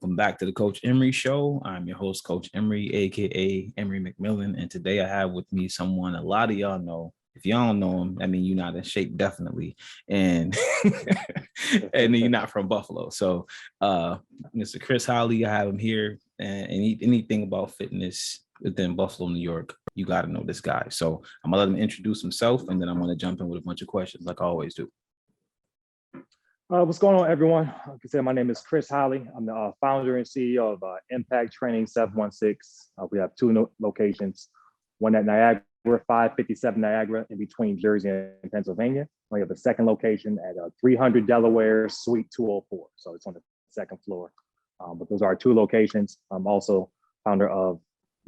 Welcome back to the Coach Emery Show. I'm your host, Coach Emery, aka Emery McMillan, and today I have with me someone a lot of y'all know. If y'all don't know him, I mean, you're not in shape, definitely, and and you're not from Buffalo. So, Mr. Kris Hollie, I have him here, and anything about fitness within Buffalo, New York, you got to know this guy. So I'm gonna let him introduce himself, and then I'm gonna jump in with a bunch of questions, like I always do. What's going on, everyone? Like I said, my name is Kris Hollie. I'm the founder and CEO of Impact Training 716. We have two locations, one at Niagara, 557 Niagara, in between Jersey and Pennsylvania. We have a second location at 300 Delaware, Suite 204. So it's on the second floor. But those are our two locations. I'm also founder of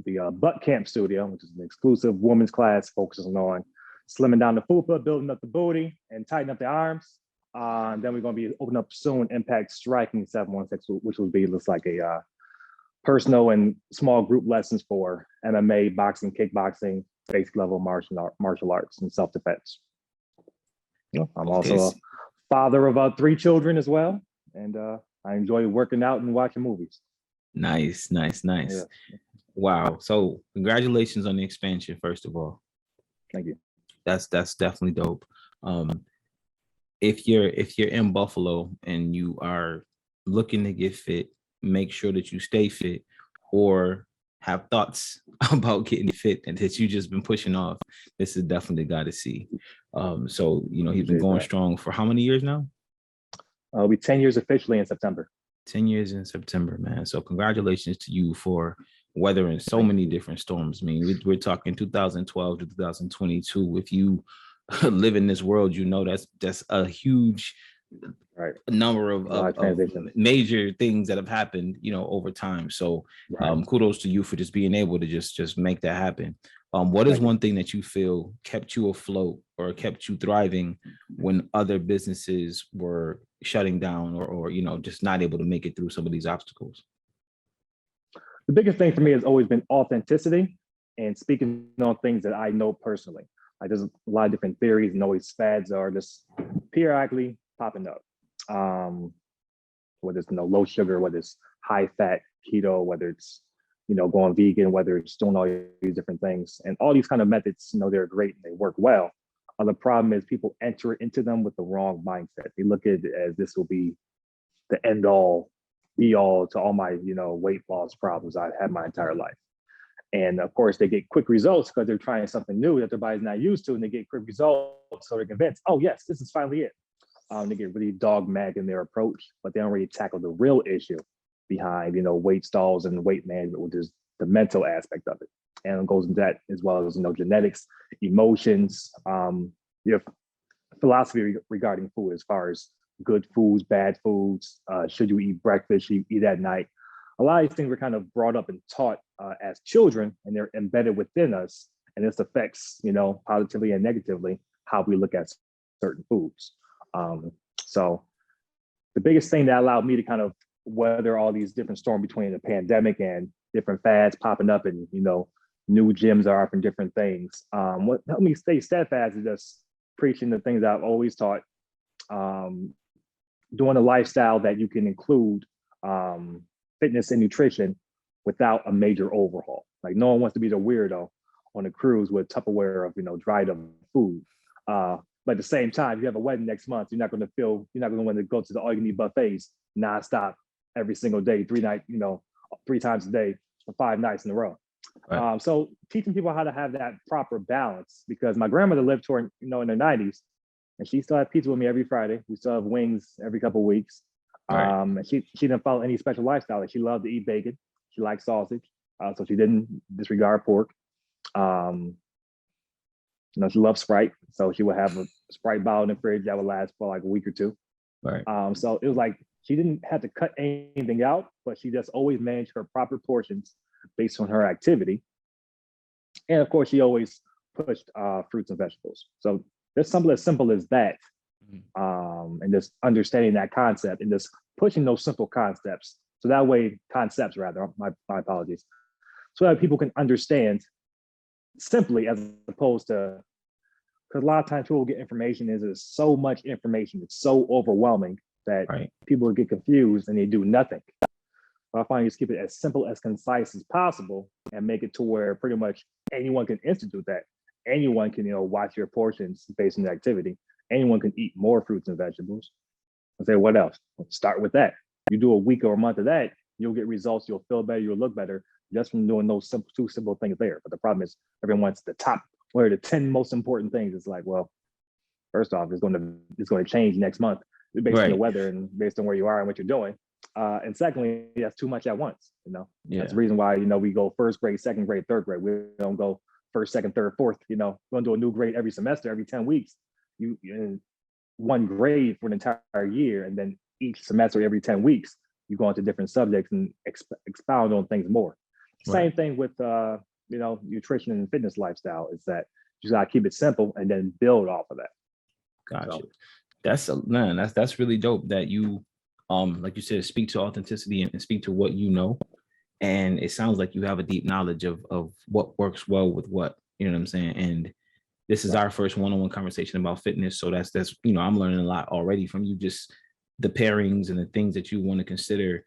the Butt Camp Studio, which is an exclusive women's class focusing on slimming down the fupa, building up the booty, and tightening up the arms. Then we're going to be opening up soon Impact Striking 716, which will be looks like a personal and small group lessons for MMA, boxing, kickboxing, basic level martial arts, and self-defense. I'm also a father of 3 children as well, and I enjoy working out and watching movies. Nice. Yeah. Wow. So congratulations on the expansion, first of all. Thank you. That's definitely dope. If you're in Buffalo and you are looking to get fit, make sure that you stay fit or have thoughts about getting fit and that you just been pushing off. This is definitely the guy to see. So, he's been going strong for how many years now? It'll be 10 years officially in September. 10 years in September, man. So congratulations to you for weathering so many different storms. I mean, we're talking 2012 to 2022. If you live in this world, that's a huge number of major things that have happened, over time. So kudos to you for just being able to just make that happen. What is one thing that you feel kept you afloat or kept you thriving when other businesses were shutting down or just not able to make it through some of these obstacles? The biggest thing for me has always been authenticity and speaking on things that I know personally. Like there's a lot of different theories and always fads are just periodically popping up. Whether it's low sugar, whether it's high fat, keto, whether it's going vegan, whether it's doing all these different things, and all these kind of methods, they're great and they work well. The problem is people enter into them with the wrong mindset. They look at it as this will be the end all, be all to all my weight loss problems I've had my entire life. And of course, they get quick results because they're trying something new that their body's not used to, and they get quick results, so they're convinced, oh yes, this is finally it. They get really dogmatic in their approach, but they don't really tackle the real issue behind, weight stalls and weight management, which is the mental aspect of it. And it goes into that as well as, genetics, emotions, your philosophy regarding food as far as good foods, bad foods, should you eat breakfast, should you eat at night? A lot of these things were kind of brought up and taught as children, and they're embedded within us. And this affects, positively and negatively, how we look at certain foods. So the biggest thing that allowed me to kind of weather all these different storms between the pandemic and different fads popping up and, new gyms are offering different things. What helped me stay steadfast is just preaching the things I've always taught, doing a lifestyle that you can include fitness and nutrition without a major overhaul. Like no one wants to be the weirdo on a cruise with Tupperware of dried up food. But at the same time, if you have a wedding next month, you're not going to want to go to the all-you-can-eat buffets nonstop every single day, 3 times a day for 5 nights in a row. Right. So teaching people how to have that proper balance, because my grandmother lived to her, in her 90s, and she still had pizza with me every Friday. We still have wings every couple of weeks. Right. And she didn't follow any special lifestyle. She loved to eat bacon. She liked sausage, so she didn't disregard pork. She loved Sprite, so she would have a Sprite bottle in the fridge that would last for like a week or two. Right. So it was like she didn't have to cut anything out, but she just always managed her proper portions based on her activity. And of course, she always pushed fruits and vegetables. So there's something as simple as that, and just understanding that concept and just pushing those simple concepts. So that way, my apologies. So that people can understand simply as opposed to, because a lot of times people get information, there's so much information, it's so overwhelming that people get confused and they do nothing. But I find you just keep it as simple, as concise as possible, and make it to where pretty much anyone can institute that. Anyone can, watch your portions based on the activity. Anyone can eat more fruits and vegetables. I say, what else? Start with that. You do a week or a month of that, you'll get results. You'll feel better. You'll look better just from doing those two simple things there. But the problem is, everyone wants the top. What are the 10 most important things? It's like, well, first off, it's going to change next month based on the weather and based on where you are and what you're doing. And secondly, that's too much at once. That's the reason why we go first grade, second grade, third grade. We don't go first, second, third, fourth. We're going to do a new grade every semester, every 10 weeks. You in one grade for an entire year, and then each semester, every 10 weeks, you go into different subjects and expound on things more. Same thing with nutrition and fitness lifestyle. Is that you gotta keep it simple and then build off of that. Gotcha. So, that's really dope that you like you said, speak to authenticity and speak to what you know. And it sounds like you have a deep knowledge of what works well with what, you know what I'm saying? And this is our first one-on-one conversation about fitness. So that's I'm learning a lot already from you, just the pairings and the things that you want to consider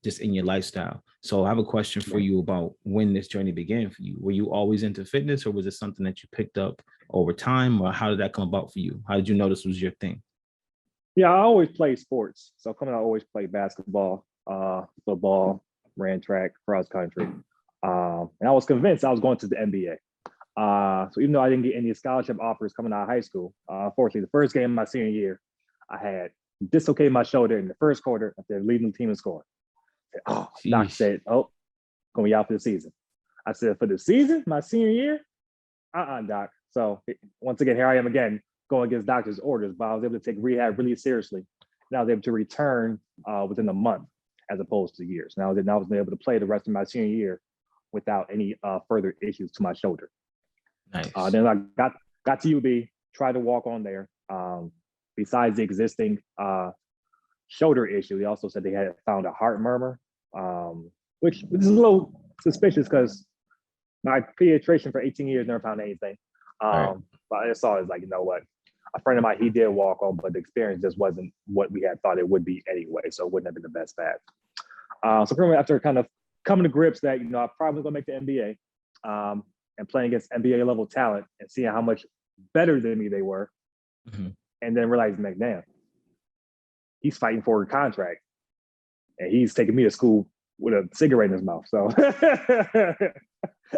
just in your lifestyle. So I have a question for you about when this journey began for you. Were you always into fitness, or was it something that you picked up over time, or how did that come about for you? How did you know this was your thing? Yeah, I always played sports. So coming out, I always played basketball, football, ran track, cross country. And I was convinced I was going to the NBA. So even though I didn't get any scholarship offers coming out of high school, unfortunately, the first game of my senior year, I had dislocated my shoulder in the first quarter after leading the team in scoring. Doc said, "Oh, going to be out for the season." I said, "For the season, my senior year? Doc." So once again, here I am again, going against doctor's orders, but I was able to take rehab really seriously. And I was able to return within a month as opposed to years. Now I was able to play the rest of my senior year without any further issues to my shoulder. Nice. Then I got to UB, tried to walk on there. Besides the existing shoulder issue, they also said they had found a heart murmur, which is a little suspicious because my pediatrician for 18 years never found anything. But I saw it as like, you know what? A friend of mine, he did walk on, but the experience just wasn't what we had thought it would be anyway. So it wouldn't have been the best path. So pretty much after kind of coming to grips that, I'm probably gonna make the NBA and playing against NBA level talent and seeing how much better than me they were. Mm-hmm. And then realizing, like, damn, he's fighting for a contract and he's taking me to school with a cigarette in his mouth. So I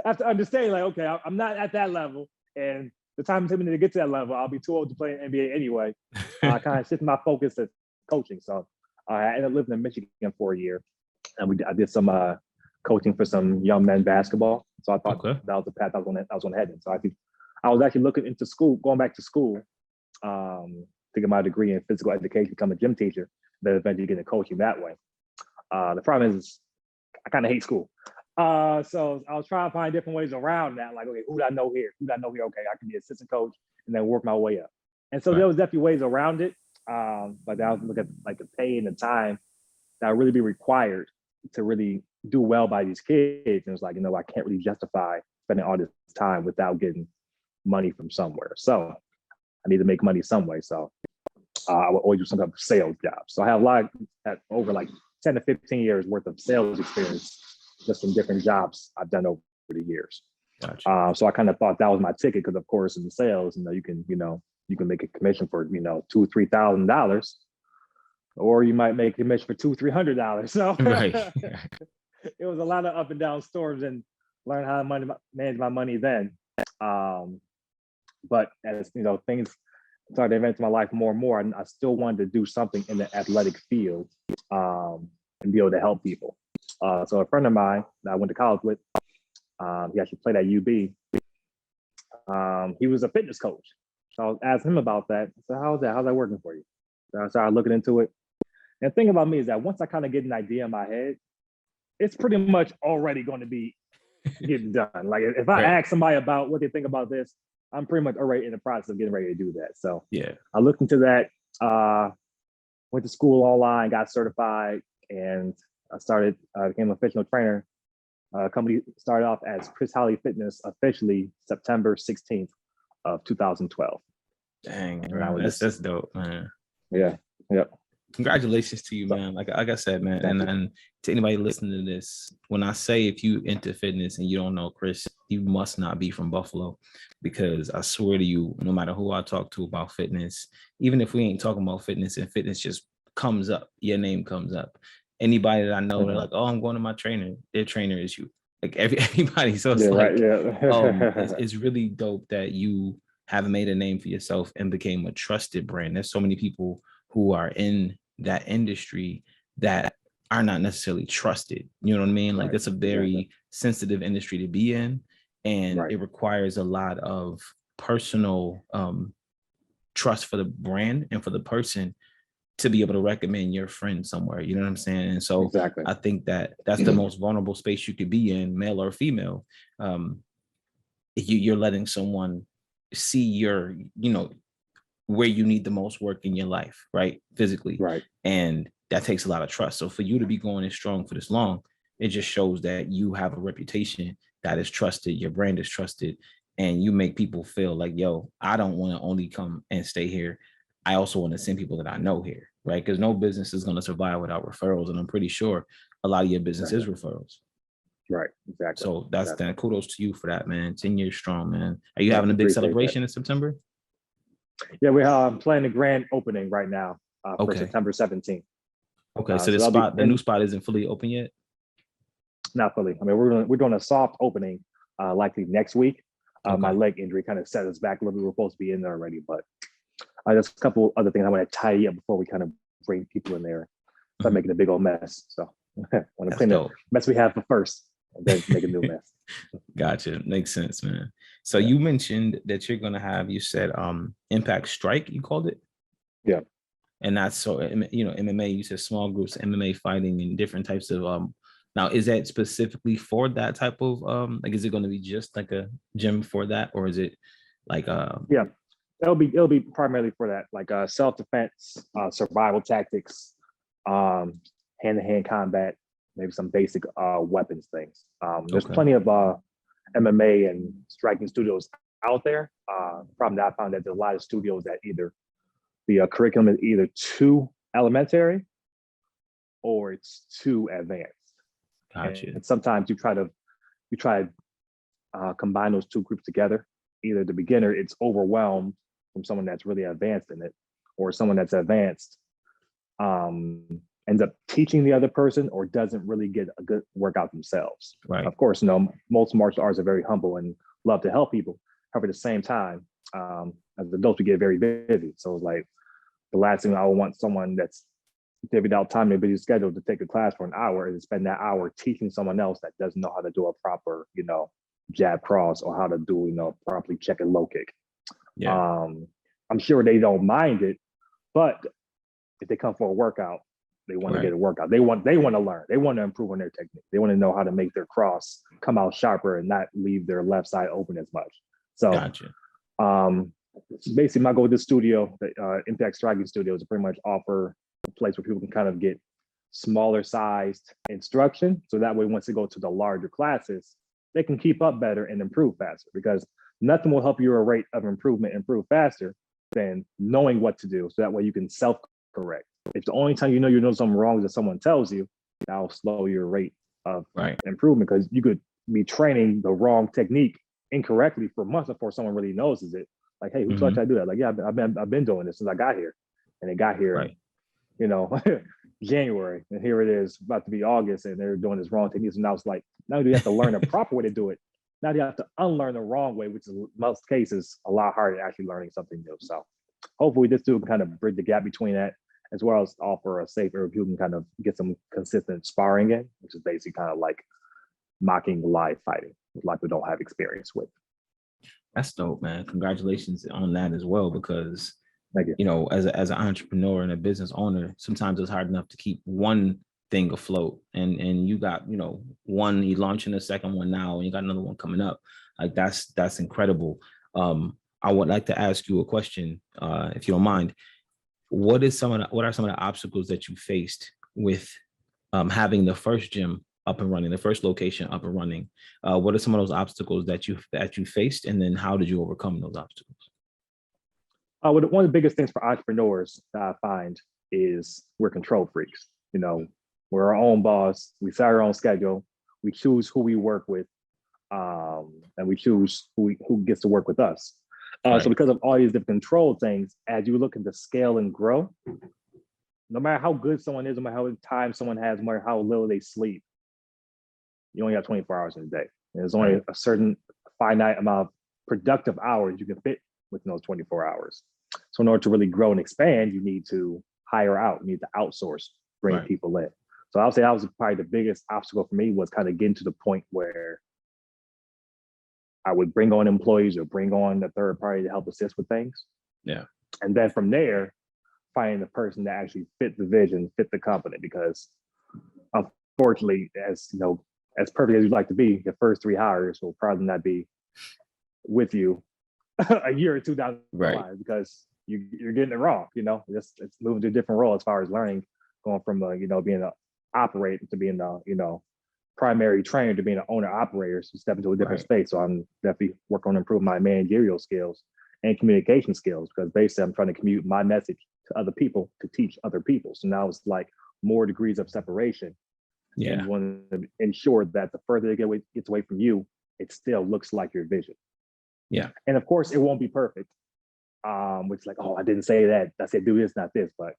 have to understand, like, okay, I'm not at that level. And the time it took me to get to that level, I'll be too old to play in NBA anyway. I kind of shifted my focus to coaching. So I ended up living in Michigan for a year. And I did some coaching for some young men basketball. So I thought that was the path I was going to head in. So I was actually looking into school, going back to school, to get my degree in physical education, become a gym teacher, then eventually get into coaching that way. The problem is I kind of hate school. So I was trying to find different ways around that. Like, okay, who do I know here? Okay, I can be assistant coach and then work my way up. And so there was definitely ways around it. But I was looking at like the pay and the time that would really be required to really do well by these kids. And it's like, I can't really justify spending all this time without getting money from somewhere. So I need to make money some way. So I would always do some kind of sales job. So I have a lot over like 10 to 15 years worth of sales experience just in different jobs I've done over the years. Gotcha. So I kind of thought that was my ticket because, of course, in the sales, you can make a commission for $2,000-$3,000, or you might make a commission for $200-$300. So it was a lot of up and down storms and learn how to manage my money then. But as things started to advance my life more and more, I still wanted to do something in the athletic field and be able to help people. So a friend of mine that I went to college with, he actually played at UB. He was a fitness coach. So I was asking him about that. So how's that working for you? So I started looking into it. And the thing about me is that once I kind of get an idea in my head, it's pretty much already going to be getting done. Like if I ask somebody about what they think about this, I'm pretty much already in the process of getting ready to do that. So yeah, I looked into that, went to school online, got certified, and I became an official trainer. Company started off as Kris Hollie Fitness officially September 16th of 2012. Dang, bro, that's dope, man. Yeah. Congratulations to you, man. Like I said, man, and to anybody listening to this, when I say if you into fitness and you don't know Kris, you must not be from Buffalo, because I swear to you, no matter who I talk to about fitness, even if we ain't talking about fitness and fitness just comes up, your name comes up. Anybody that I know, they're like, oh, I'm going to my trainer. Their trainer is you. Like everybody. So it's Yeah, like, right. Yeah. it's really dope that you have made a name for yourself and became a trusted brand. There's so many people who are in that industry that are not necessarily trusted. You know what I mean? Like that's a very sensitive industry to be in, and it requires a lot of personal trust for the brand and for the person to be able to recommend your friend somewhere. You know what I'm saying? And so I think that that's the most vulnerable space you could be in, male or female. You're letting someone see your, where you need the most work in your life, right? Physically. Right. And that takes a lot of trust. So for you to be going as strong for this long, it just shows that you have a reputation that is trusted, your brand is trusted, and you make people feel like, yo, I don't want to only come and stay here. I also want to send people that I know here, right? Because no business is going to survive without referrals. And I'm pretty sure a lot of your business is referrals. Right. Exactly. So that's that. Kudos to you for that, man. 10 years strong, man. Are you having a big celebration in September? Yeah, we're planning a grand opening right now for September 17th. Okay, so the new spot isn't fully open yet? Not fully. I mean, we're doing a soft opening likely next week. My leg injury kind of set us back a little bit. We're supposed to be in there already, but there's a couple other things I want to tidy up before we kind of bring people in there. Start making a big old mess. So I want to clean the mess we have first, and then make a new mess. Gotcha. Makes sense, man. So you mentioned that you're gonna have, you said Impact Strike, you called it? Yeah. And that's so, MMA, you said small groups, MMA fighting and different types of now is that specifically for that type of like, is it going to be just like a gym for that, or is it like yeah, it'll be primarily for that, like self-defense, survival tactics, hand-to-hand combat, maybe some basic weapons things. There's plenty of MMA and striking studios out there. Problem that I found that there's a lot of studios that either the curriculum is either too elementary or it's too advanced. Gotcha. And sometimes you try to combine those two groups together. Either the beginner, it's overwhelmed from someone that's really advanced in it, or someone that's advanced ends up teaching the other person or doesn't really get a good workout themselves. Right. Of course, most martial arts are very humble and love to help people. However, at the same time, as adults, we get very busy. So it's like the last thing I would want someone that's divvied out time in a busy schedule to take a class for an hour is to spend that hour teaching someone else that doesn't know how to do a proper, jab cross, or how to do, properly check and low kick. Yeah. I'm sure they don't mind it, but if they come for a workout, they want to get a workout. They want to learn. They want to improve on their technique. They want to know how to make their cross come out sharper and not leave their left side open as much. So, gotcha. Basically, my goal with this studio, the Impact Striking Studio, is to pretty much offer a place where people can kind of get smaller sized instruction. So that way, once they go to the larger classes, they can keep up better and improve faster, because nothing will help your rate of improvement improve faster than knowing what to do. So that way you can self-correct. If the only time you know something wrong is if someone tells you, that'll slow your rate of improvement, because you could be training the wrong technique incorrectly for months before someone really notices it. Like, hey, who taught you I do that? Like, yeah, I've been doing this since I got here, and it got here, January, and here it is about to be August, and they're doing this wrong techniques. And now it's like, now you have to learn a proper way to do it. Now you have to unlearn the wrong way, which is in most cases a lot harder than actually learning something new. So hopefully this too can kind of bridge the gap between that, as well as offer a safe area where you can kind of get some consistent sparring in, which is basically kind of like mocking live fighting, like we don't have experience with. That's dope, man. Congratulations on that as well, because thank you. As an entrepreneur and a business owner, sometimes it's hard enough to keep one thing afloat, and you got one, you launching a second one now, and you got another one coming up. Like that's incredible. I would like to ask you a question, if you don't mind. What are some of the obstacles that you faced with having the first gym up and running, the first location up and running? What are some of those obstacles that you faced, and then how did you overcome those obstacles? One of the biggest things for entrepreneurs that I find is we're control freaks. We're our own boss. We set our own schedule. We choose who we work with, and we choose who gets to work with us. So because of all these different control things, as you look into scale and grow, no matter how good someone is, no matter how much time someone has, no matter how little they sleep, you only have 24 hours in a day. And there's only a certain finite amount of productive hours you can fit within those 24 hours. So in order to really grow and expand, you need to hire out, you need to outsource, bring people in. So I would say that was probably the biggest obstacle for me, was kind of getting to the point where I would bring on employees or bring on a third party to help assist with things. Yeah. And then from there, finding the person that actually fit the vision, fit the company, because unfortunately, as you know, as perfect as you'd like to be, the first 3 hires will probably not be with you a year or two down the line, because you're getting it wrong. You know, it's moving to a different role as far as learning, going from being an operator to being a primary trainer to being an owner operator, to step into a different space. So I'm definitely working on improving my managerial skills and communication skills, because basically I'm trying to commute my message to other people to teach other people. So now it's like more degrees of separation. Yeah. And you want to ensure that the further it gets away from you, it still looks like your vision. Yeah. And of course, it won't be perfect. Which like, oh, I didn't say that. I said do this, not this. But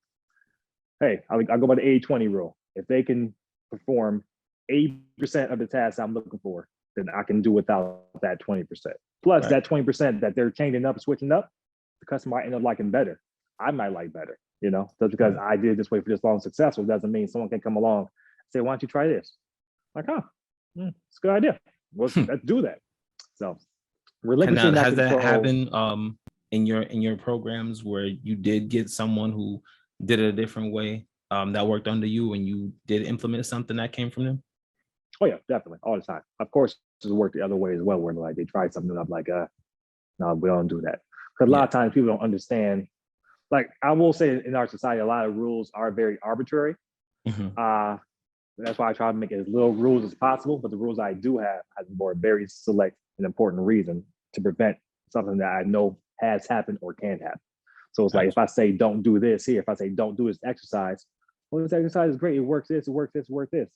hey, I'll go by the 80-20 rule. If they can perform 80% of the tasks I'm looking for, then I can do without that 20%. Plus that 20% that they're changing up, switching up, the customer might end up liking better. I might like better, just because I did this way for this long successful doesn't mean someone can come along and say, why don't you try this? Like, it's a good idea. Well, let's do that. So relinquishing that control. Has that happened in your programs where you did get someone who did it a different way that worked under you, and you did implement something that came from them? Oh yeah, definitely, all the time. Of course, it's worked the other way as well, where like they tried something and I'm like, no, we don't do that. Because a lot of times people don't understand. Like I will say, in our society, a lot of rules are very arbitrary. Mm-hmm. That's why I try to make as little rules as possible. But the rules I do have for a very select and important reason, to prevent something that I know has happened or can happen. So it's like, if I say don't do this here, if I say don't do this exercise, well, this exercise is great. It works this, it works this, it works this.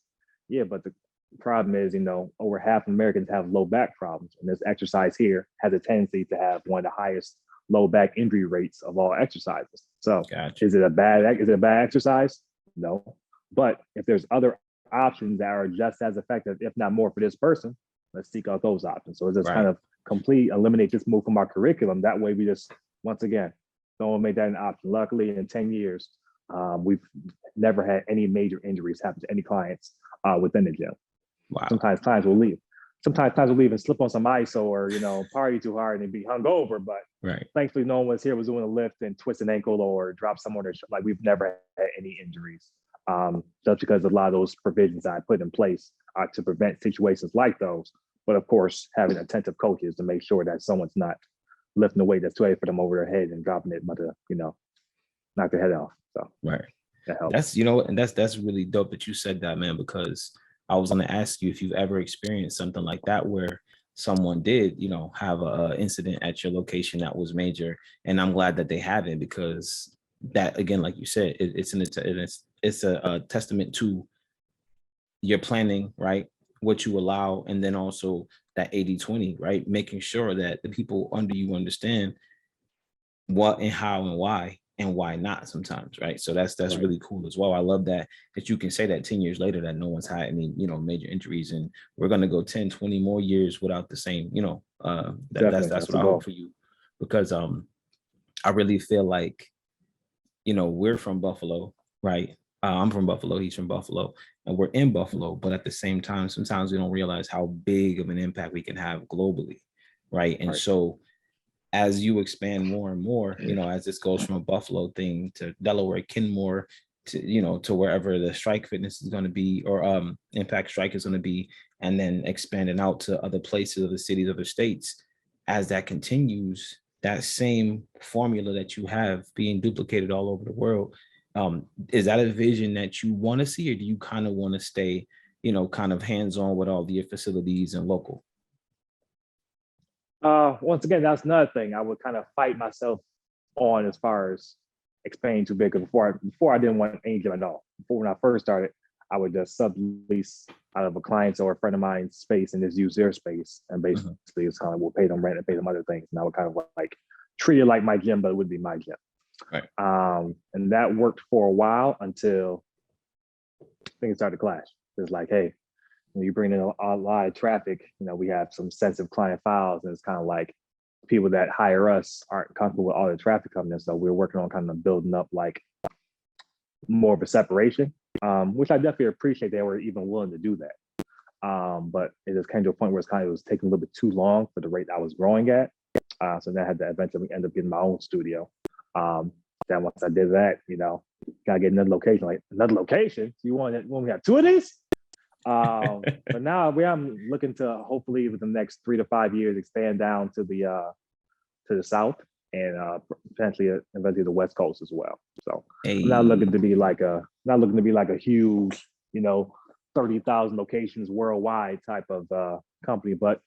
Yeah, but the problem is, over half of Americans have low back problems. And this exercise here has a tendency to have one of the highest low back injury rates of all exercises. So is it a bad exercise? No. But if there's other options that are just as effective, if not more, for this person, let's seek out those options. So it's just kind of eliminate this move from our curriculum. That way we just, once again, don't make that an option. Luckily, in 10 years, we've never had any major injuries happen to any clients within the gym. Wow. Sometimes clients will leave. Sometimes clients will leave and slip on some ice or, party too hard and be hungover. But thankfully, no one was doing a lift and twist an ankle or drop someone. Like we've never had any injuries. Just because a lot of those provisions I put in place are to prevent situations like those. But of course, having attentive coaches to make sure that someone's not lifting a weight that's too heavy for them over their head and dropping it, but knock their head off. So that helps. That's and that's really dope that you said that, man, because I was going to ask you if you've ever experienced something like that where someone did, have a incident at your location that was major, and I'm glad that they haven't, because that, again, like you said, it's a testament to your planning, right? What you allow, and then also that 80-20, right? Making sure that the people under you understand what and how and why not sometimes, right? So that's really cool as well. I love that you can say that 10 years later that no one's had any, major injuries, and we're going to go 10, 20 more years without the same, that's what I hope for you, because I really feel like, we're from Buffalo, right? I'm from Buffalo, he's from Buffalo, and we're in Buffalo, but at the same time, sometimes we don't realize how big of an impact we can have globally, right? And so as you expand more and more, as this goes from a Buffalo thing to Delaware, Kenmore, to, to wherever the Strike Fitness is going to be, or Impact Strike is going to be, and then expanding out to other places, other cities, other states, as that continues, that same formula that you have being duplicated all over the world, is that a vision that you want to see, or do you kind of want to stay, kind of hands-on with all the facilities and local? Once again, that's another thing I would kind of fight myself on as far as expanding too big. Before I didn't want any gym at all. Before, when I first started, I would just sublease out of a client's or a friend of mine's space and just use their space. And basically, it's kind of we'll pay them rent and pay them other things. And I would kind of like treat it like my gym, but it would be my gym. Right. And that worked for a while until things started to clash. It's like, hey, when you bring in a lot of traffic, we have some sensitive client files, and it's kind of like people that hire us aren't comfortable with all the traffic coming in. So we're working on kind of building up like more of a separation, which I definitely appreciate they were even willing to do that. But it just came to a point where it was taking a little bit too long for the rate I was growing at. So then I had to eventually end up getting my own studio. Then once I did that, gotta get another location. Like, another location? You want we have two of these? But now I'm looking to hopefully within the next 3 to 5 years expand down to the south and potentially eventually the West Coast as well. So Hey. I'm not looking to be like a huge, 30,000 locations worldwide type of company, but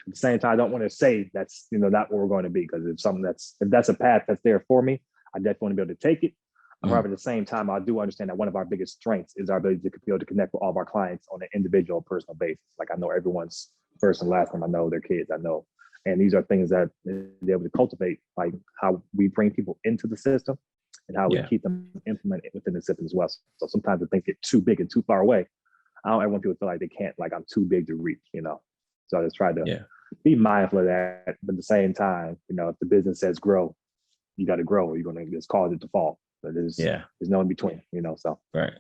at the same time, I don't want to say that's not what we're going to be, because if that's a path that's there for me, I definitely want to be able to take it. However, at the same time, I do understand that one of our biggest strengths is our ability to be able to connect with all of our clients on an individual, personal basis. Like, I know everyone's first and last name. I know their kids. I know, and these are things that they're able to cultivate, like how we bring people into the system and how we keep them implemented within the system as well. So sometimes I think get too big and too far away. I don't ever want people to feel like they can't, like I'm too big to reach. So I just try to be mindful of that. But at the same time, if the business says grow, you got to grow, or you're going to just cause it to fall. So there's no in between, So right.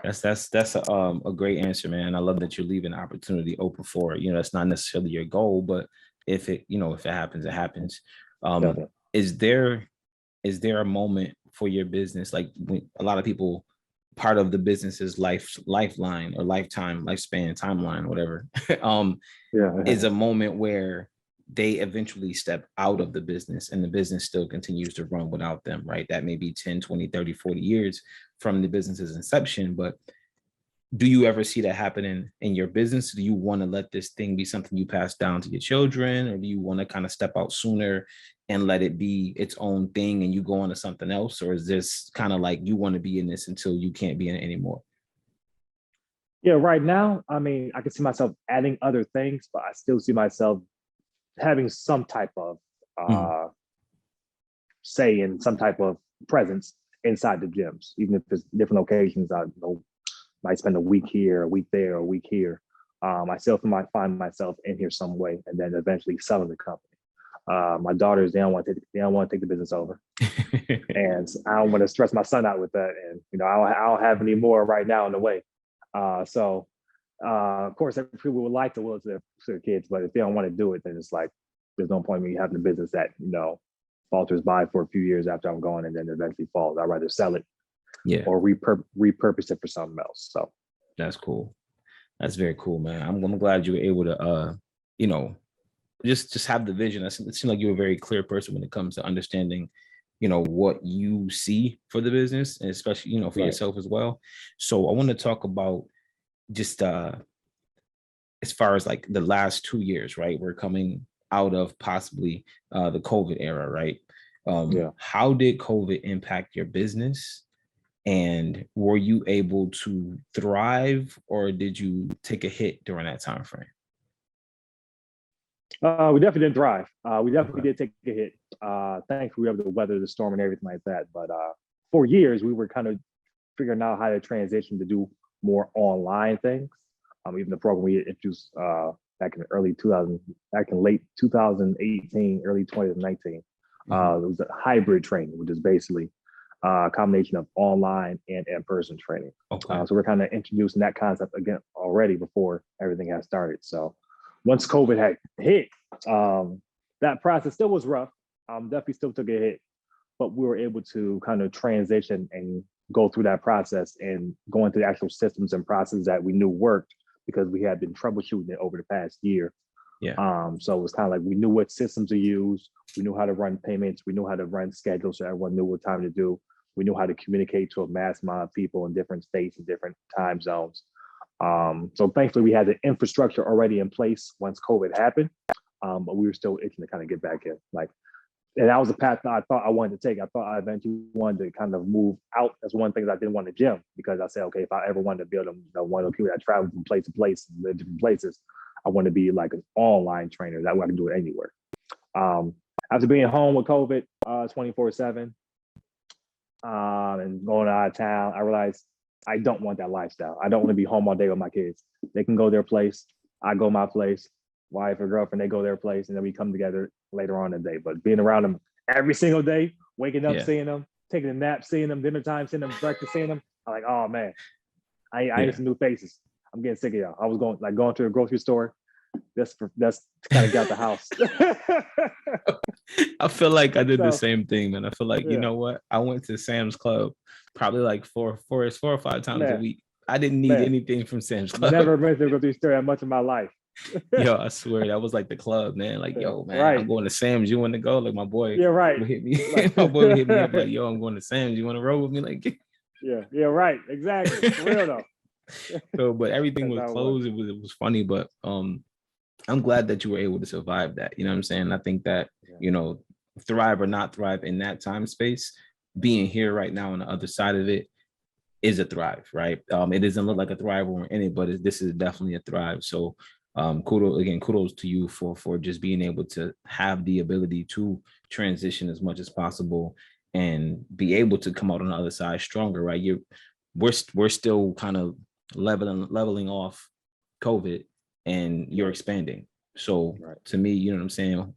That's a great answer, man. I love that you're leaving the opportunity open for it. That's not necessarily your goal, but if it happens, it happens. Is there a moment for your business, like when a lot of people, part of the business's lifeline or lifespan, timeline, whatever, is a moment where they eventually step out of the business and the business still continues to run without them, right? That may be 10, 20, 30, 40 years from the business's inception. But do you ever see that happening in your business? Do you want to let this thing be something you pass down to your children, or do you want to kind of step out sooner and let it be its own thing and you go on to something else? Or is this kind of like you want to be in this until you can't be in it anymore? Yeah, right now, I mean, I can see myself adding other things, but I still see myself having some type of say in some type of presence inside the gyms, even if it's different locations. I might spend a week here, a week there, a week here. I still might find myself in here some way, and then eventually selling the company. My daughters, they don't want to take the business over, and I don't want to stress my son out with that. And I don't have any more right now in the way. So of course, people would like to will to their kids, but if they don't want to do it, then it's like there's no point in me having a business that falters by for a few years after I'm gone and then eventually falls. I'd rather sell it, or repurpose it for something else. So that's cool. That's very cool, man. I'm glad you were able to, just have the vision. It seems like you're a very clear person when it comes to understanding, what you see for the business, and especially, for yourself as well. So I want to talk about just as far as like the last 2 years, right? We're coming out of possibly the COVID era, right? How did COVID impact your business? And were you able to thrive, or did you take a hit during that time frame? We definitely didn't thrive. We definitely did take a hit. Thankfully, we were able to weather the storm and everything like that. But for years, we were kind of figuring out how to transition to do more online things. Even the program we introduced back in late 2018, early 2019, it was a hybrid training, which is basically a combination of online and in-person training. So we're kind of introducing that concept again already before everything had started. So once COVID had hit, that process still was rough. Definitely still took a hit, but we were able to kind of transition and go through that process and go into the actual systems and processes that we knew worked because we had been troubleshooting it over the past year. So it was kind of like we knew what systems to use. We knew how to run payments. We knew how to run schedules so everyone knew what time to do. We knew how to communicate to a mass amount of people in different states and different time zones. So thankfully we had the infrastructure already in place once COVID happened, but we were still itching to kind of get back in. Like and that was the path that I thought I wanted to take. I thought I eventually wanted to kind of move out. That's one of the things I didn't want to gym, because I said, okay, if I ever wanted to build one of the people that travel from place to place and live different places, I want to be like an online trainer. That way I can do it anywhere. After being home with COVID 24/7 and going out of town, I realized I don't want that lifestyle. I don't want to be home all day with my kids. They can go their place. I go my place. Wife or girlfriend, they go their place, and then we come together later on in the day. But being around them every single day, waking up, seeing them, taking a nap, seeing them, dinner time, seeing them, breakfast, seeing them, I'm like, oh man, I need some new faces. I'm getting sick of y'all. I was going to a grocery store. That's to kind of get out the house. I feel like I did the same thing, man. I feel like, you know what? I went to Sam's Club probably like four or five times a week. I didn't need anything from Sam's Club. Never been to a grocery store that much in my life. Yo, I swear that was like the club, man. Like, yo, man, I'm going to Sam's. You want to go? Like, my boy, would hit me. My boy would hit me up like, yo, I'm going to Sam's. You want to roll with me? Like, yeah, right, exactly. For real though. So, but everything was closed. It was funny, but I'm glad that you were able to survive that. You know what I'm saying? I think that you know, thrive or not thrive in that time space, being here right now on the other side of it is a thrive, right? It doesn't look like a thrive when we're in it, but this is definitely a thrive. So. Kudos to you for just being able to have the ability to transition as much as possible and be able to come out on the other side stronger, right? We're still kind of leveling off COVID, and you're expanding. So to me, you know what I'm saying?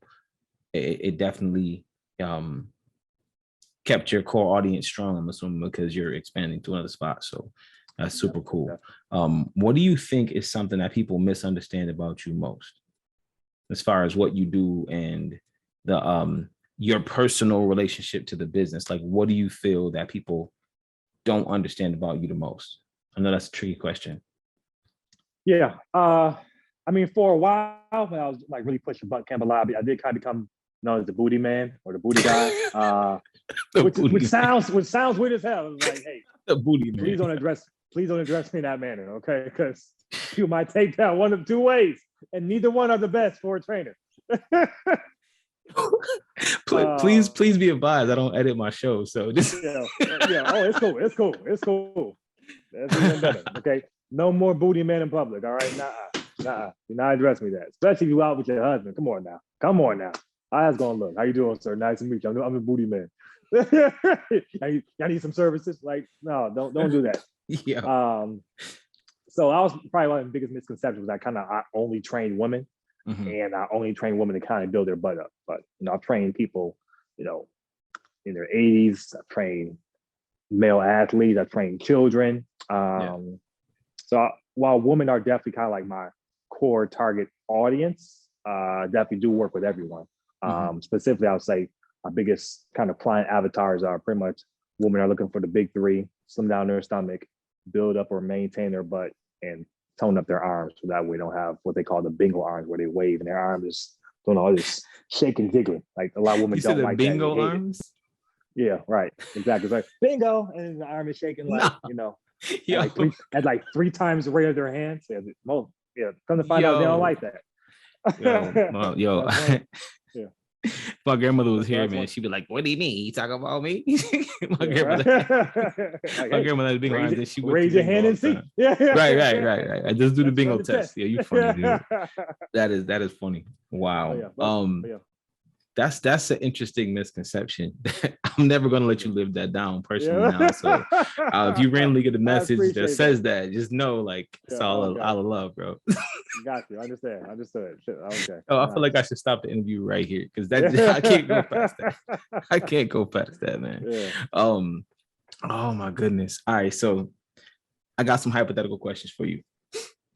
It definitely kept your core audience strong, I'm assuming, because you're expanding to another spot. So that's super cool. What do you think is something that people misunderstand about you most, as far as what you do and the your personal relationship to the business? Like, what do you feel that people don't understand about you the most? I know that's a tricky question. Yeah. I mean, for a while, when I was like really pushing butt camp a lot, I did kind of become known as the booty man or the booty guy. which sounds weird as hell. It was like, hey, the booty man. Please don't address me in that manner, okay? Because you might take that one of two ways, and neither one are the best for a trainer. please be advised, I don't edit my show, so just Oh, it's cool. That's even better. Okay, no more booty man in public. All right, nah. Do not address me that, especially if you out with your husband. Come on now. How's gonna look? How you doing, sir? Nice to meet you. I'm the booty man. I need some services. Like, no, don't do that. Yeah. So I was probably one of the biggest misconceptions was I only trained women, and I only trained women to kind of build their butt up. But I've trained people, in their 80s. I've trained male athletes. I've trained children. So while women are definitely kind of like my core target audience, definitely do work with everyone. Specifically, I would say our biggest kind of client avatars are pretty much women are looking for the big three: slim down their stomach, build up or maintain their butt, and tone up their arms, so that way they don't have what they call the bingo arms, where they wave and their arms is doing all this shaking, jiggling. Like, a lot of women don't like bingo that. Arms? Yeah, right. Exactly. It's like bingo, and the arm is shaking like, at like three times the rate of their hands. Come to find out they don't like that. If my grandmother was here, man, she'd be like, "What do you mean? You talking about me?" My grandmother was being honest. She would raise your hand and see. Right. I just do the bingo test. Yeah, you funny, dude. That is funny. Wow. That's an interesting misconception. I'm never gonna let you live that down personally now. So if you randomly get a message that says that, just know, like, it's all out of love, bro. Got you. Understood. Okay. Oh, I feel like I should stop the interview right here, because I can't go past that. I can't go past that, man. Yeah. Oh my goodness. All right, so I got some hypothetical questions for you.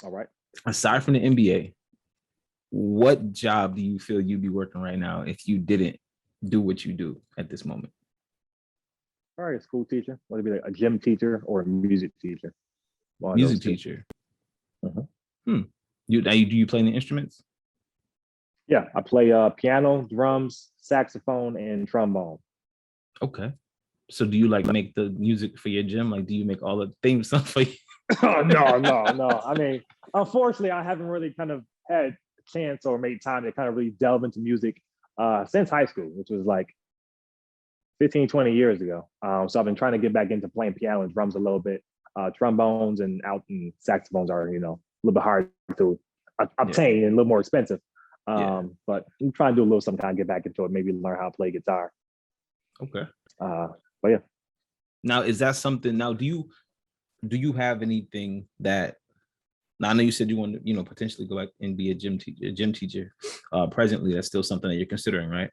All right. Aside from the NBA, what job do you feel you'd be working right now if you didn't do what you do at this moment? All right, a school teacher. Whether it be like a gym teacher or a music teacher. Music teacher. Do you play any instruments? Yeah, I play piano, drums, saxophone, and trombone. Okay. So do you like make the music for your gym? Like, do you make all the theme stuff for you? Oh, no. I mean, unfortunately, I haven't really kind of had a chance or made time to kind of really delve into music since high school, which was like 15, 20 years ago. So I've been trying to get back into playing piano and drums a little bit. Trombones and saxophones are, a little bit hard to obtain and a little more expensive. But I'm trying to do a little something, kind of get back into it, maybe learn how to play guitar. Okay. But yeah. Now, is that something? Now, do you have anything that? Now, I know you said you want to, potentially go back and be a gym teacher. Presently, that's still something that you're considering, right?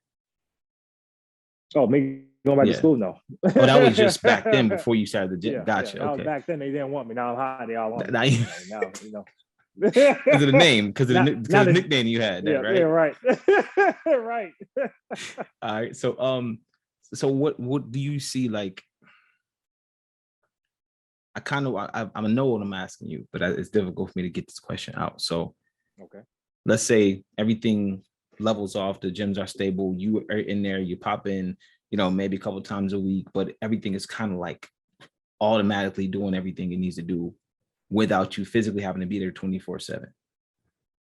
Oh, maybe going back to school? No. Oh, that was just back then before you started the gym. Yeah, Gotcha. Yeah. Okay. Back then they didn't want me. Now I'm hot. They all want Now, me. Now, because of the name, because of the nickname you had, right? Yeah, right. Right. All right. So what do you see? Like, I know what I'm asking you, but it's difficult for me to get this question out. So, okay, let's say everything levels off, the gyms are stable, you are in there, you pop in, maybe a couple times a week, but everything is kind of like automatically doing everything it needs to do without you physically having to be there 24/7.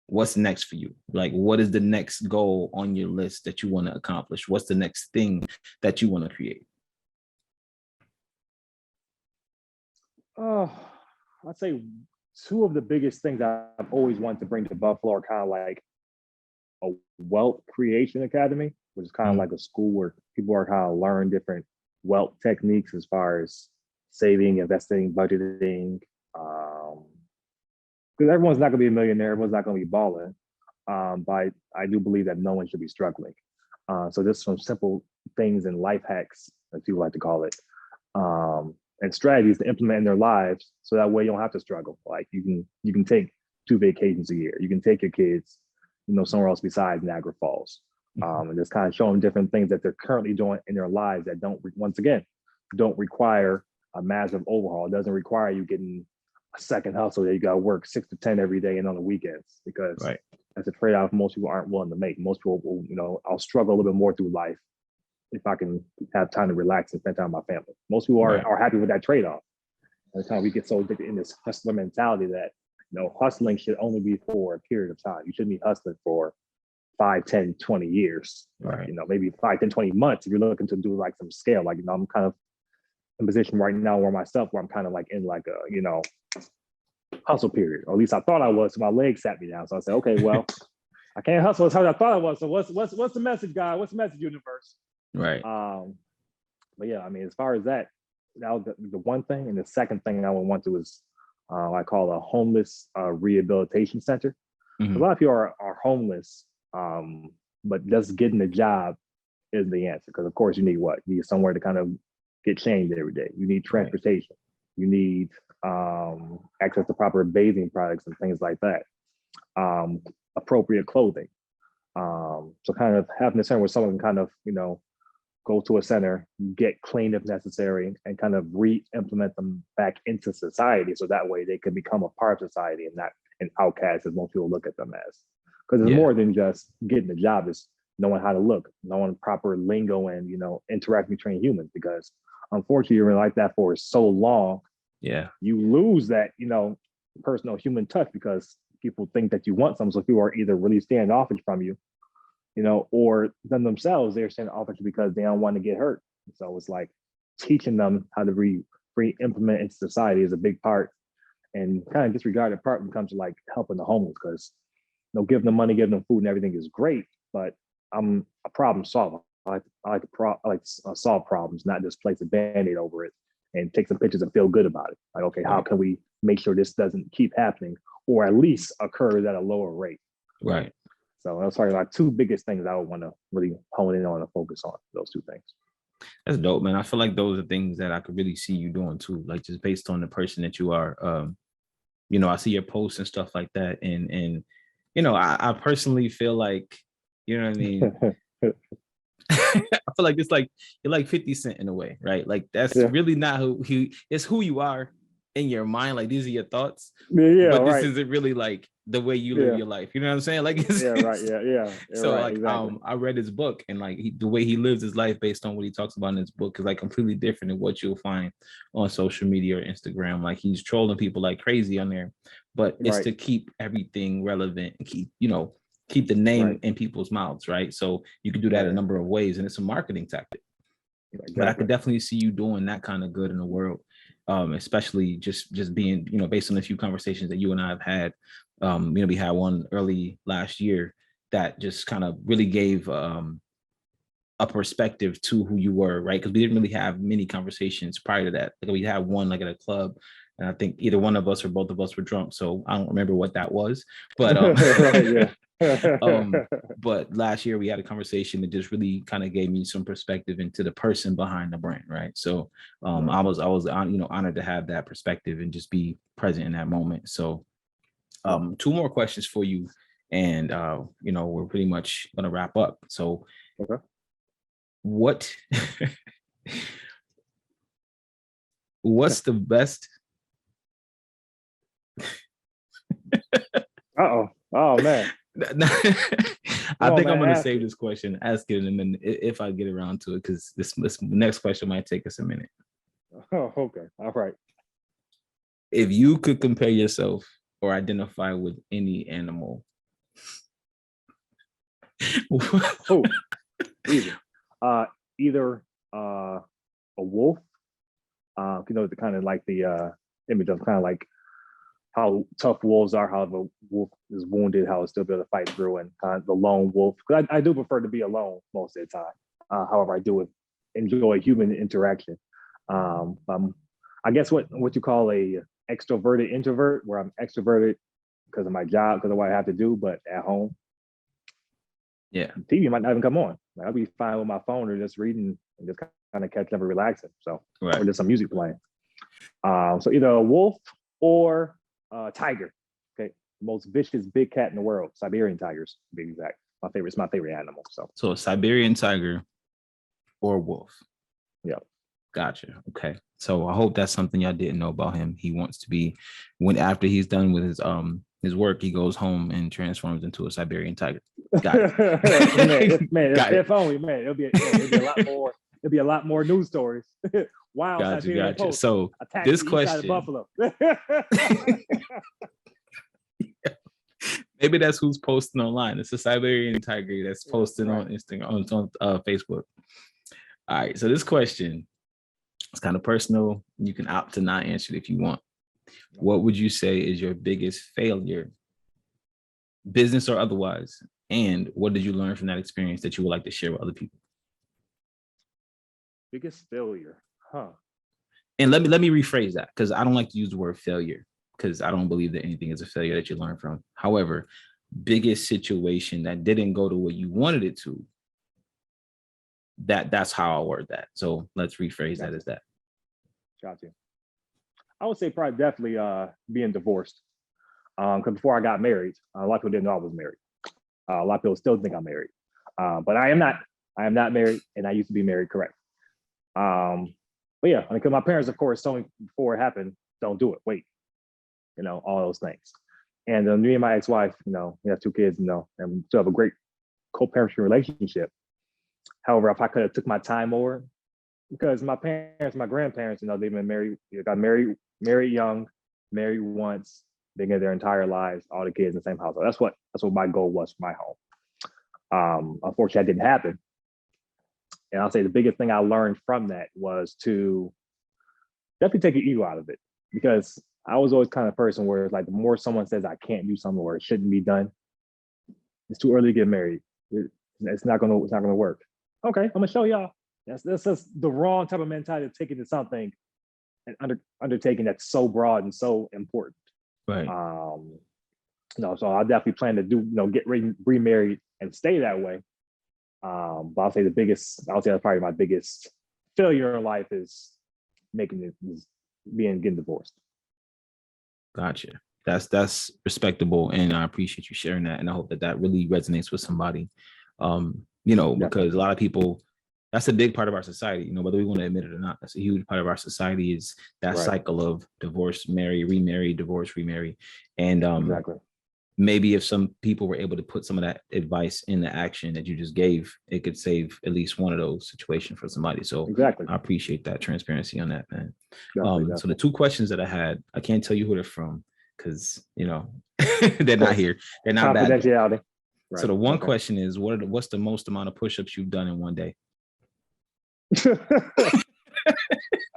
What's next for you? Like, what is the next goal on your list that you want to accomplish? What's the next thing that you want to create? Oh, I'd say two of the biggest things I've always wanted to bring to Buffalo are kind of like a wealth creation academy, which is kind of like a school where people are kind of learn different wealth techniques as far as saving, investing, budgeting. Because everyone's not going to be a millionaire, everyone's not going to be balling. But I do believe that no one should be struggling. So just some simple things and life hacks, as people like to call it, and strategies to implement in their lives, so that way you don't have to struggle. Like you can take 2 vacations a year. You can take your kids, somewhere else besides Niagara Falls, and just kind of show them different things that they're currently doing in their lives that don't require a massive overhaul. It doesn't require you getting a second hustle that you got to work 6 to 10 every day and on the weekends, because that's a trade-off most people aren't willing to make. Most people will, I'll struggle a little bit more through life if I can have time to relax and spend time with my family. Most people are happy with that trade-off. By the time we get so addicted in this hustler mentality that, hustling should only be for a period of time. You shouldn't be hustling for 5, 10, 20 years, right? Maybe 5, 10, 20 months if you're looking to do like some scale. Like, I'm kind of in a position right now where I'm kind of like in like a, hustle period, or at least I thought I was. So my legs sat me down. So I said, okay, well, I can't hustle as hard as I thought I was. So what's the message, God? What's the message, universe? Right. But yeah, I mean, as far as that was the one thing. And the second thing I would want to is I call a homeless rehabilitation center. A lot of people are homeless, but just getting a job is the answer. Because of course you need what? You need somewhere to kind of get changed every day. You need transportation. You need access to proper bathing products and things like that. Appropriate clothing. So kind of having a center where someone can kind of, go to a center, get clean if necessary, and kind of re-implement them back into society. So that way they can become a part of society and not an outcast, as most people look at them as. Because it's more than just getting a job. It's knowing how to look, knowing proper lingo, and interact between humans. Because unfortunately, you're like that for so long. Yeah, you lose that personal human touch, because people think that you want something. So people are either really standoffish from you, or them themselves, they're standoffish because they don't want to get hurt. So it's like teaching them how to re-implement into society is a big part, and kind of disregarded part when it comes to like helping the homeless, because giving them money, giving them food and everything is great, but I'm a problem solver. I like to solve problems, not just place a band-aid over it and take some pictures and feel good about it. Like, okay, how can we make sure this doesn't keep happening, or at least occurs at a lower rate? Right. So that's probably like 2 biggest things I would want to really hone in on and focus on, those 2 things. That's dope, man. I feel like those are things that I could really see you doing too, like just based on the person that you are. I see your posts and stuff like that. And I personally feel like, you know what I mean? I feel like it's like you're like 50 Cent in a way, right? Like that's really not it's who you are in your mind. Like these are your thoughts, but this isn't really like the way you live your life. You know what I'm saying? Like So like exactly. I read his book, and like the way he lives his life based on what he talks about in his book is like completely different than what you'll find on social media or Instagram. Like he's trolling people like crazy on there, but it's to keep everything relevant and keep keep the name Right. in people's mouths, right? So you can do that a number of ways, and it's a marketing tactic. Exactly. But I could definitely see you doing that kind of good in the world, especially just being, based on a few conversations that you and I have had. We had one early last year that just kind of really gave a perspective to who you were, right? Because we didn't really have many conversations prior to that. Like we had one like at a club, and I think either one of us or both of us were drunk, so I don't remember what that was. But right, yeah. but last year we had a conversation that just really kind of gave me some perspective into the person behind the brand, right? So I was honored to have that perspective and just be present in that moment. So two more questions for you, and we're pretty much gonna wrap up. So Okay. What's the best? Uh-oh. Oh man. I think I'm gonna save this question, ask it in a minute if I get around to it, because this next question might take us a minute. Oh, okay. All right. If you could compare yourself or identify with any animal, Oh, easy. Either a wolf, the kind of like the image of kind of like how tough wolves are, how the wolf is wounded, how it's still be able to fight through, and kind of the lone wolf. Because I do prefer to be alone most of the time. However, I do enjoy human interaction. I guess what you call a extroverted introvert, where I'm extroverted because of my job, because of what I have to do, but at home, yeah, TV might not even come on. I'll be fine with my phone or just reading and just kind of catching up and relaxing. So, right. Or just some music playing. So either a wolf or a tiger. Okay, most vicious big cat in the world, Siberian tigers, to be exact. It's my favorite animal. So a Siberian tiger or a wolf. Yeah. Gotcha. Okay. So I hope that's something y'all didn't know about him. He wants to be, after he's done with his work, he goes home and transforms into a Siberian tiger. Got it. If only, man, it'll be a lot more. There'll be a lot more news stories. Wow, gotcha. So this question, Buffalo. Maybe that's who's posting online. It's a Siberian tiger that's posting on Instagram, on Facebook. All right. So this question, it's kind of personal. You can opt to not answer it if you want. What would you say is your biggest failure, business or otherwise? And what did you learn from that experience that you would like to share with other people? Biggest failure, huh? And let me rephrase that, because I don't like to use the word failure, because I don't believe that anything is a failure that you learn from. However, biggest situation that didn't go to what you wanted it to. That's how I word that. So let's rephrase that as that. Gotcha. I would say probably definitely being divorced. Because before I got married, a lot of people didn't know I was married. A lot of people still think I'm married, but I am not. I am not married, and I used to be married. Correct. But yeah, because my parents, of course, told me before it happened, don't do it. Wait, all those things. And me and my ex-wife, we have 2 kids, and we still have a great co-parenting relationship. However, if I could have took my time more, because my parents, my grandparents, they've been married, got married young, married once, been in their entire lives, all the kids in the same household. That's what my goal was for my home. Unfortunately, that didn't happen. And I'll say the biggest thing I learned from that was to definitely take your ego out of it, because I was always kind of person where it's like the more someone says I can't do something or it shouldn't be done, it's too early to get married. It's not gonna work. Okay, I'm gonna show y'all. That's just the wrong type of mentality of taking to something and undertaking that's so broad and so important. Right. So I definitely plan to do, get remarried and stay that way. But I'll say that's probably my biggest failure in life is getting divorced. Gotcha. That's respectable, and I appreciate you sharing that. And I hope that really resonates with somebody. Because a lot of people, that's a big part of our society, whether we want to admit it or not. That's a huge part of our society, is that cycle of divorce, marry, remarry, divorce, remarry. And exactly. Maybe if some people were able to put some of that advice into action that you just gave, it could save at least one of those situations for somebody. So exactly. I appreciate that transparency on that, man. Definitely. So the 2 questions that I had, I can't tell you who they're from, because they're not here. They're not confidentiality. Right. So the one question is, what's the most amount of push-ups you've done in one day?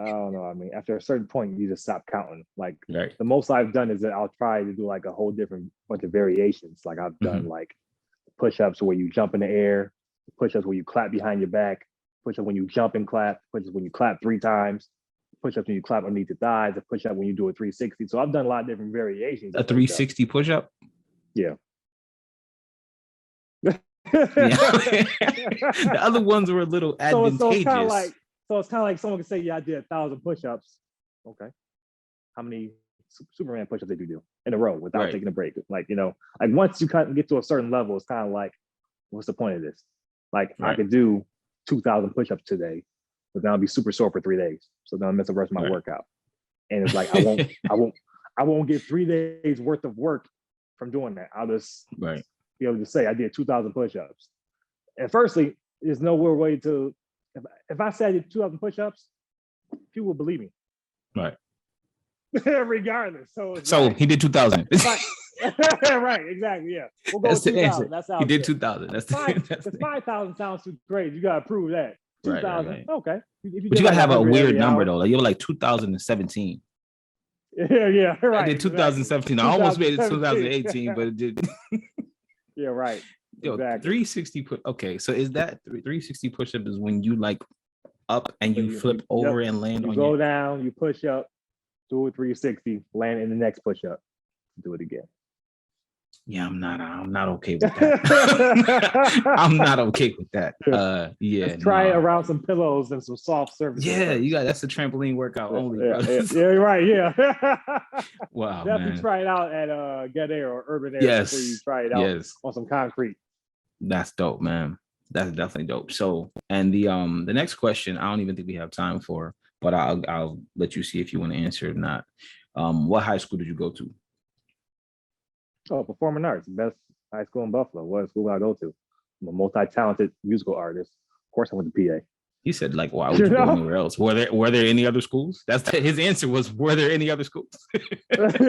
I don't know. I mean, after a certain point, you just stop counting. Like Right. the most I've done is that I'll try to do like a whole different bunch of variations. Like I've done like push-ups where you jump in the air, push-ups where you clap behind your back, push-up when you jump and clap, push-ups when you clap 3 times, push-ups when you clap underneath the thighs, a push-up when you do a 360. So I've done a lot of different variations. A 360 push-up? Yeah. The other ones were a little advantageous. So it's kind of like someone can say, yeah, I did 1,000 push-ups. Okay. How many Superman push-ups did you do in a row without taking a break? Like, like once you kind of get to a certain level, it's kind of like, what's the point of this? Like I could do 2,000 push-ups today, but then I'll be super sore for 3 days. So then I'll miss the rest of my workout. And it's like, I won't get 3 days worth of work from doing that. I'll just be able to say I did 2,000 push-ups. And firstly, there's no real way to, if I said I did 2,000 push-ups, people would believe me. Right. Regardless. So he did 2,000. Right, exactly. Yeah. We'll go with 2,000. That's how he did 2,000. That's 5,000 sounds too crazy. You gotta prove that. 2,000. Right. Okay. But you gotta have a weird number though. Like you were like 2017. Yeah, right. I did 2017. Exactly. I almost made it 2018, but it didn't. Yeah, right. Yo, exactly. 360 okay. So is that 360 push-up is when you like up and you flip over and land on go down, you push up, do a 360, land in the next push-up, do it again. Yeah, I'm not okay with that. I'm not okay with that. Let's try it around some pillows and some soft surfaces. Yeah, that's a trampoline workout only. Yeah, right. Yeah. Wow. Definitely try it out at Get Air or Urban Air before you try it out on some concrete. That's dope, man. That's definitely dope. So, and the next question, I don't even think we have time for, but I'll let you see if you want to answer it or not. What high school did you go to? Oh, Performing Arts, best high school in Buffalo. What school I go to? I'm a multi-talented musical artist. Of course, I went to PA. He said, like, why would you go anywhere else? Were there any other schools? His answer was, were there any other schools? Right.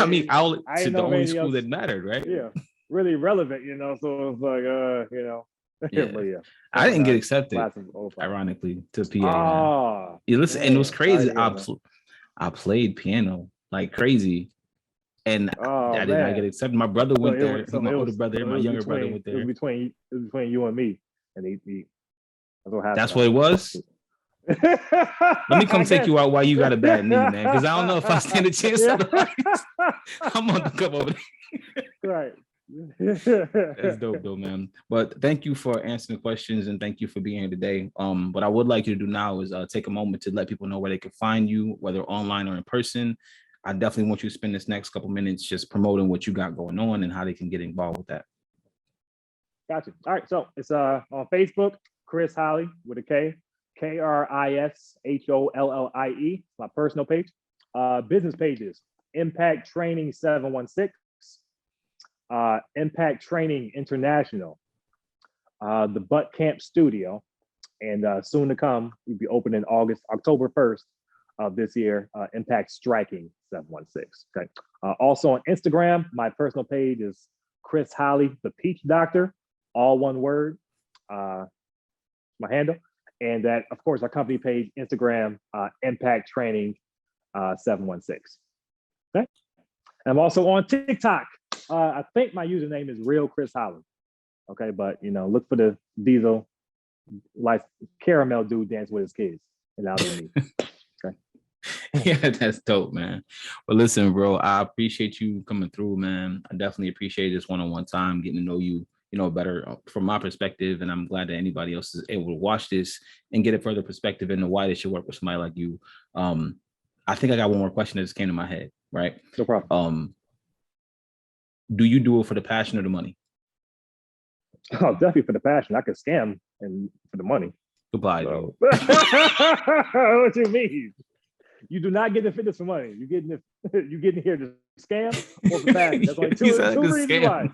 I mean, outlet to the only school that mattered, right? Yeah, really relevant, So it's like, Yeah. But yeah. I didn't get accepted, ironically, to PA. Yeah, listen, and it was crazy. I played piano like crazy. And I did not get accepted. My brother went there. My older brother and my younger brother went there. It was between you and me. And he that's what happened. That's what it was? Let me come take you out while you got a bad knee, man. Because I don't know if I stand a chance. I'm on the come over there. Right. That's dope though, man. But thank you for answering the questions and thank you for being here today. What I would like you to do now is take a moment to let people know where they can find you, whether online or in person. I definitely want you to spend this next couple minutes just promoting what you got going on and how they can get involved with that. Gotcha. All right. So it's on Facebook, Kris Hollie with a K, KrisHollie, my personal page. Business pages, Impact Training 716, Impact Training International, the Butt Camp Studio, and soon to come, we'll be opening October 1st of this year, Impact Striking 716. Okay. Also on Instagram, my personal page is Kris Hollie, the Peach Doctor, all one word. My handle, and that of course our company page, Instagram, Impact Training 716. Okay. And I'm also on TikTok. I think my username is Real Kris Hollie. Okay, but look for the diesel like caramel dude dance with his kids, and that'll be me. Yeah, that's dope, man. Well, listen, bro, I appreciate you coming through, man. I definitely appreciate this one-on-one time, getting to know you, better from my perspective. And I'm glad that anybody else is able to watch this and get a further perspective into why they should work with somebody like you. I think I got one more question that just came to my head, right? No problem. Do you do it for the passion or the money? Oh, definitely for the passion. I could scam and for the money. Goodbye. So. What you mean? You do not get the fitness for money. You getting here to scam or for passion. That's only two reasons why.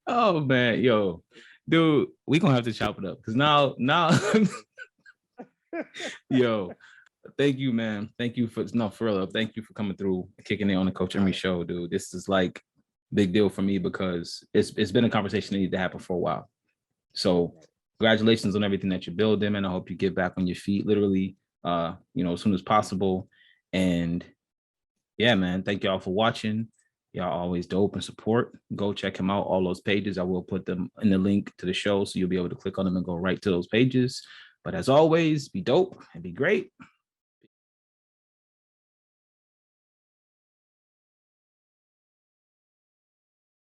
Oh man, yo, dude, we gonna have to chop it up because now, yo, Thank you, man. Thank you for for real. Thank you for coming through, kicking it on the Coach Emery show, dude. This is like big deal for me because it's been a conversation that needed to happen for a while. So congratulations on everything that you're building, and I hope you get back on your feet literally as soon as possible. And yeah, man, thank y'all for watching. Y'all always dope and support. Go check him out. All those pages, I will put them in the link to the show, so you'll be able to click on them and go right to those pages. But as always, be dope and be great.